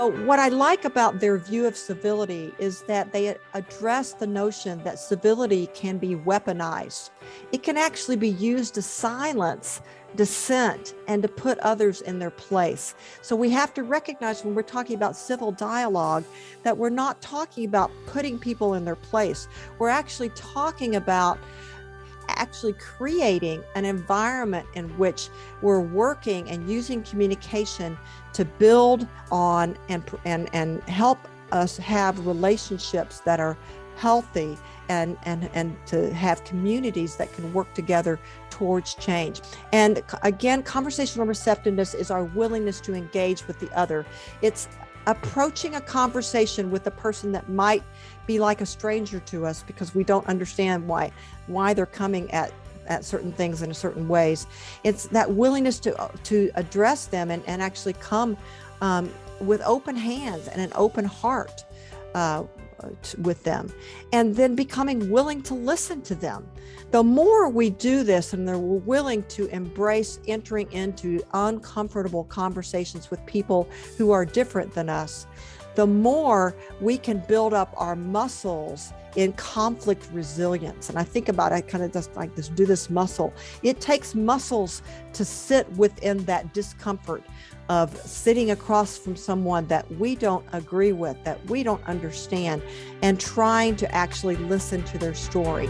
So what I like about their view of civility is that they address the notion that civility can be weaponized. It can actually be used to silence dissent and to put others in their place. So we have to recognize when we're talking about civil dialogue that we're not talking about putting people in their place. We're actually talking about creating an environment in which we're working and using communication to build on and help us have relationships that are healthy and to have communities that can work together towards change. And again, conversational receptiveness is our willingness to engage with the other. It's approaching a conversation with a person that might be like a stranger to us because we don't understand why they're coming at certain things in certain ways. It's that willingness to address them and actually come with open hands and an open heart with them, and then becoming willing to listen to them. The more we do this and they're willing to embrace entering into uncomfortable conversations with people who are different than us, the more we can build up our muscles in conflict resilience. And I think about it kind of just like this, do this muscle. It takes muscles to sit within that discomfort of sitting across from someone that we don't agree with, that we don't understand, and trying to actually listen to their story.